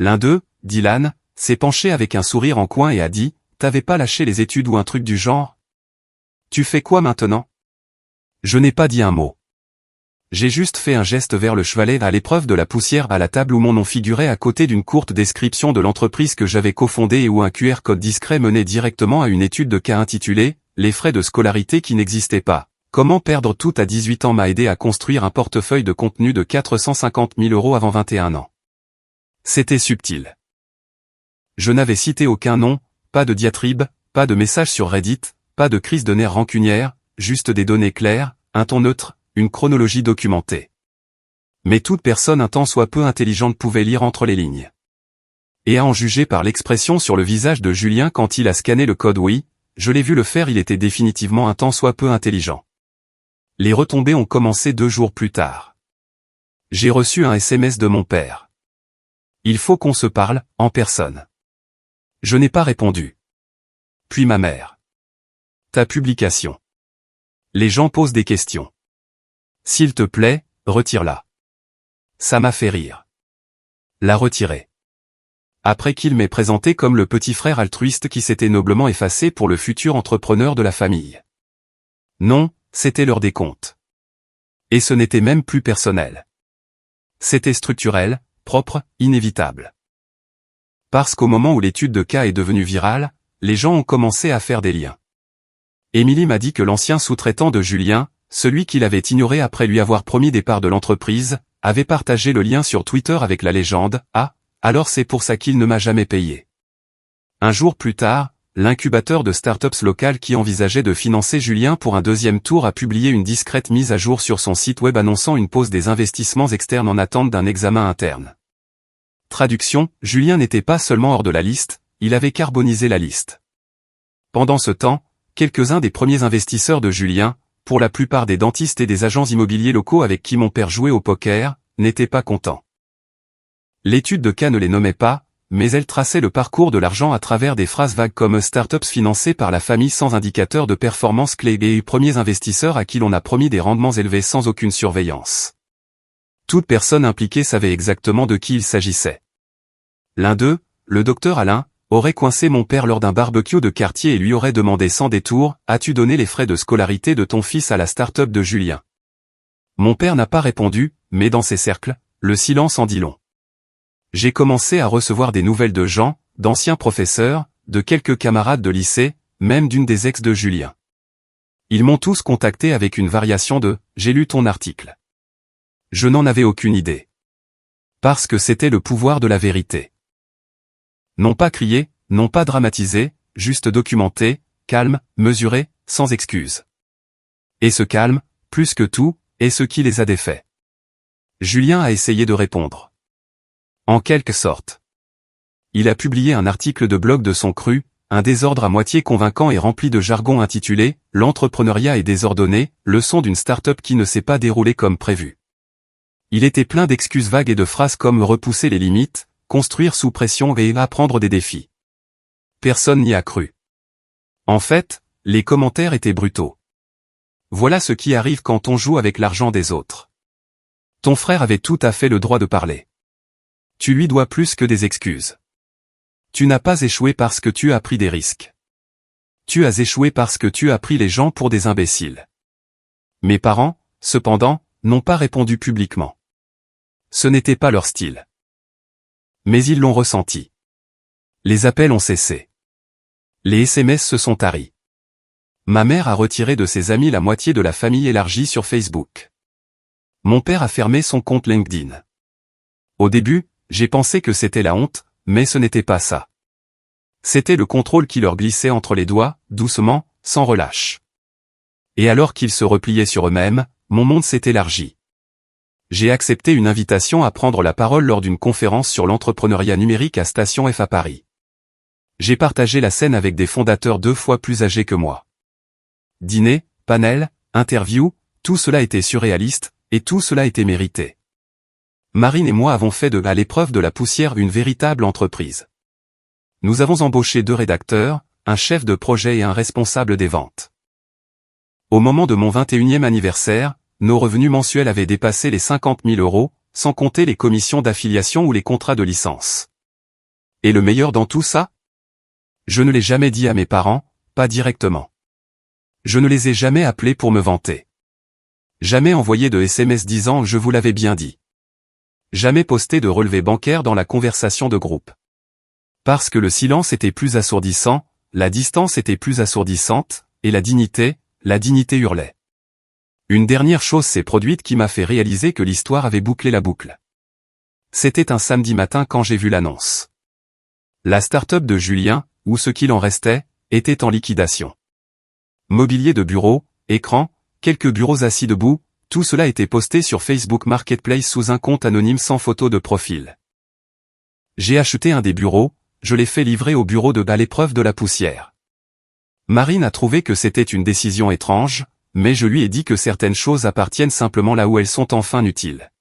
L'un d'eux, Dylan, s'est penché avec un sourire en coin et a dit « T'avais pas lâché les études ou un truc du genre ? Tu fais quoi maintenant ?» Je n'ai pas dit un mot. J'ai juste fait un geste vers le chevalet à l'épreuve de la poussière à la table où mon nom figurait à côté d'une courte description de l'entreprise que j'avais cofondée et où un QR code discret menait directement à une étude de cas intitulée « Les frais de scolarité qui n'existaient pas. Comment perdre tout à 18 ans m'a aidé à construire un portefeuille de contenu de 450 000 € avant 21 ans. » C'était subtil. Je n'avais cité aucun nom, pas de diatribe, pas de message sur Reddit, pas de crise de nerfs rancunière, juste des données claires, un ton neutre, une chronologie documentée. Mais toute personne un tant soit peu intelligente pouvait lire entre les lignes. Et à en juger par l'expression sur le visage de Julien quand il a scanné le code oui, je l'ai vu le faire, il était définitivement un tant soit peu intelligent. Les retombées ont commencé 2 jours plus tard. J'ai reçu un SMS de mon père. Il faut qu'on se parle, en personne. Je n'ai pas répondu. Puis ma mère. Ta publication. Les gens posent des questions. S'il te plaît, retire-la. Ça m'a fait rire. La retirer. Après qu'il m'ait présenté comme le petit frère altruiste qui s'était noblement effacé pour le futur entrepreneur de la famille. Non, c'était l'heure des comptes. Et ce n'était même plus personnel. C'était structurel, propre, inévitable. Parce qu'au moment où l'étude de cas est devenue virale, les gens ont commencé à faire des liens. Émilie m'a dit que l'ancien sous-traitant de Julien, celui qu'il avait ignoré après lui avoir promis des parts de l'entreprise, avait partagé le lien sur Twitter avec la légende « Ah, alors c'est pour ça qu'il ne m'a jamais payé ». Un jour plus tard, l'incubateur de startups locales qui envisageait de financer Julien pour un 2e tour a publié une discrète mise à jour sur son site web annonçant une pause des investissements externes en attente d'un examen interne. Traduction, Julien n'était pas seulement hors de la liste, il avait carbonisé la liste. Pendant ce temps, quelques-uns des premiers investisseurs de Julien, pour la plupart des dentistes et des agents immobiliers locaux avec qui mon père jouait au poker, n'étaient pas contents. L'étude de cas ne les nommait pas, mais elle traçait le parcours de l'argent à travers des phrases vagues comme « startups financées par la famille sans indicateur de performance clé » et « premiers investisseurs à qui l'on a promis des rendements élevés sans aucune surveillance ». Toute personne impliquée savait exactement de qui il s'agissait. L'un d'eux, le docteur Alain, aurait coincé mon père lors d'un barbecue de quartier et lui aurait demandé sans détour « As-tu donné les frais de scolarité de ton fils à la start-up de Julien ?» Mon père n'a pas répondu, mais dans ces cercles, le silence en dit long. J'ai commencé à recevoir des nouvelles de gens, d'anciens professeurs, de quelques camarades de lycée, même d'une des ex de Julien. Ils m'ont tous contacté avec une variation de « J'ai lu ton article ». Je n'en avais aucune idée. Parce que c'était le pouvoir de la vérité. Non pas crier, non pas dramatiser, juste documenter, calme, mesuré, sans excuse. Et ce calme, plus que tout, est ce qui les a défaits. Julien a essayé de répondre. En quelque sorte. Il a publié un article de blog de son cru, un désordre à moitié convaincant et rempli de jargon intitulé « L'entrepreneuriat est désordonné, leçon d'une start-up qui ne s'est pas déroulée comme prévu ». Il était plein d'excuses vagues et de phrases comme repousser les limites, construire sous pression et apprendre des défis. Personne n'y a cru. En fait, les commentaires étaient brutaux. Voilà ce qui arrive quand on joue avec l'argent des autres. Ton frère avait tout à fait le droit de parler. Tu lui dois plus que des excuses. Tu n'as pas échoué parce que tu as pris des risques. Tu as échoué parce que tu as pris les gens pour des imbéciles. Mes parents, cependant, n'ont pas répondu publiquement. Ce n'était pas leur style. Mais ils l'ont ressenti. Les appels ont cessé. Les SMS se sont taris. Ma mère a retiré de ses amis la moitié de la famille élargie sur Facebook. Mon père a fermé son compte LinkedIn. Au début, j'ai pensé que c'était la honte, mais ce n'était pas ça. C'était le contrôle qui leur glissait entre les doigts, doucement, sans relâche. Et alors qu'ils se repliaient sur eux-mêmes, mon monde s'est élargi. J'ai accepté une invitation à prendre la parole lors d'une conférence sur l'entrepreneuriat numérique à Station F à Paris. J'ai partagé la scène avec des fondateurs 2 fois plus âgés que moi. Dîner, panel, interview, tout cela était surréaliste, et tout cela était mérité. Marine et moi avons fait de À l'épreuve de la poussière une véritable entreprise. Nous avons embauché 2 rédacteurs, un chef de projet et un responsable des ventes. Au moment de mon 21e anniversaire, nos revenus mensuels avaient dépassé les 50 000 €, sans compter les commissions d'affiliation ou les contrats de licence. Et le meilleur dans tout ça? Je ne l'ai jamais dit à mes parents, pas directement. Je ne les ai jamais appelés pour me vanter. Jamais envoyé de SMS disant « je vous l'avais bien dit ». Jamais posté de relevé bancaire dans la conversation de groupe. Parce que le silence était plus assourdissant, la distance était plus assourdissante, et la dignité hurlait. Une dernière chose s'est produite qui m'a fait réaliser que l'histoire avait bouclé la boucle. C'était un samedi matin quand j'ai vu l'annonce. La start-up de Julien, ou ce qu'il en restait, était en liquidation. Mobilier de bureau, écran, quelques bureaux assis debout, tout cela était posté sur Facebook Marketplace sous un compte anonyme sans photo de profil. J'ai acheté un des bureaux, je l'ai fait livrer au bureau de À l'épreuve de la poussière. Marine a trouvé que c'était une décision étrange, mais je lui ai dit que certaines choses appartiennent simplement là où elles sont enfin utiles.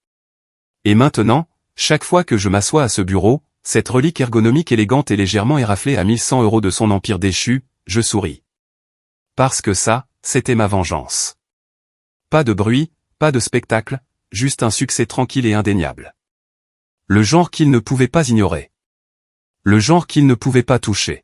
Et maintenant, chaque fois que je m'assois à ce bureau, cette relique ergonomique élégante et légèrement éraflée à 1100 € de son empire déchu, je souris. Parce que ça, c'était ma vengeance. Pas de bruit, pas de spectacle, juste un succès tranquille et indéniable. Le genre qu'il ne pouvait pas ignorer. Le genre qu'il ne pouvait pas toucher.